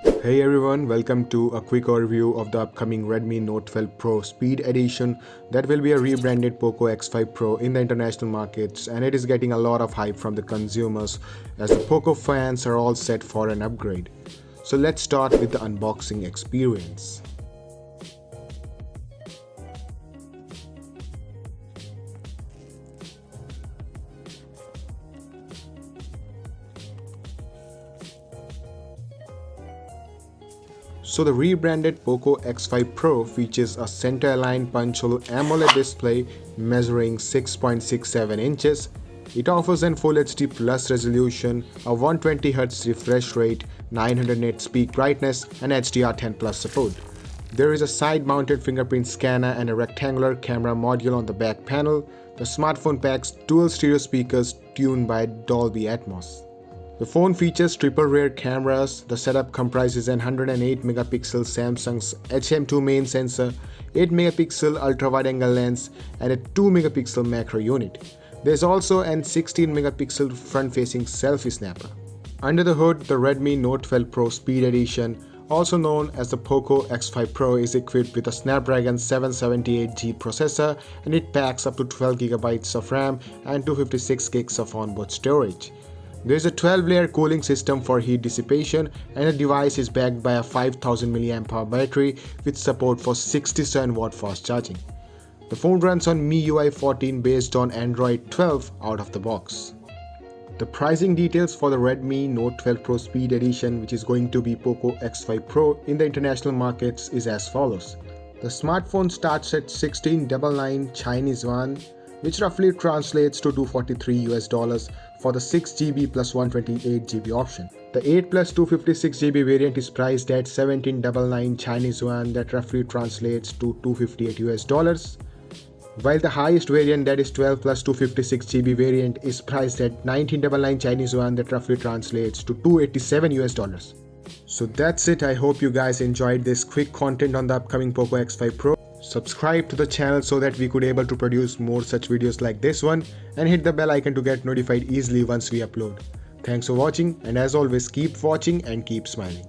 Hey everyone, welcome to a quick overview of the upcoming Redmi Note 12 Pro Speed Edition that will be a rebranded Poco X5 Pro in the international markets, and it is getting a lot of hype from the consumers as the Poco fans are all set for an upgrade. So let's start with the unboxing experience. So the rebranded Poco X5 Pro features a center-aligned punch-hole AMOLED display measuring 6.67 inches. It offers an Full HD Plus resolution, a 120Hz refresh rate, 900 nits peak brightness, and HDR10 Plus support. There is a side-mounted fingerprint scanner and a rectangular camera module on the back panel. The smartphone packs dual stereo speakers tuned by Dolby Atmos. The phone features triple rear cameras. The setup comprises an 108-megapixel Samsung's HM2 main sensor, 8-megapixel ultra-wide-angle lens, and a 2-megapixel macro unit. There's also an 16-megapixel front-facing selfie snapper. Under the hood, the Redmi Note 12 Pro Speed Edition, also known as the Poco X5 Pro, is equipped with a Snapdragon 778G processor, and it packs up to 12GB of RAM and 256GB of onboard storage. There is a 12-layer cooling system for heat dissipation, and the device is backed by a 5000 mAh battery with support for 67W fast charging. The phone runs on MIUI 14 based on Android 12 out of the box. The pricing details for the Redmi Note 12 Pro Speed Edition, which is going to be Poco X5 Pro in the international markets, is as follows. The smartphone starts at 1699 Chinese yuan, which roughly translates to $243 for the 6GB plus 128GB option. The 8 plus 256GB variant is priced at 1799 Chinese yuan, that roughly translates to $258, while the highest variant, that is 12 plus 256GB variant, is priced at 1999 Chinese yuan, that roughly translates to $287. So that's it. I hope you guys enjoyed this quick content on the upcoming Poco X5 Pro. Subscribe to the channel so that we could able to produce more such videos like this one, and hit the bell icon to get notified easily once we upload. Thanks for watching, and as always, keep watching and keep smiling.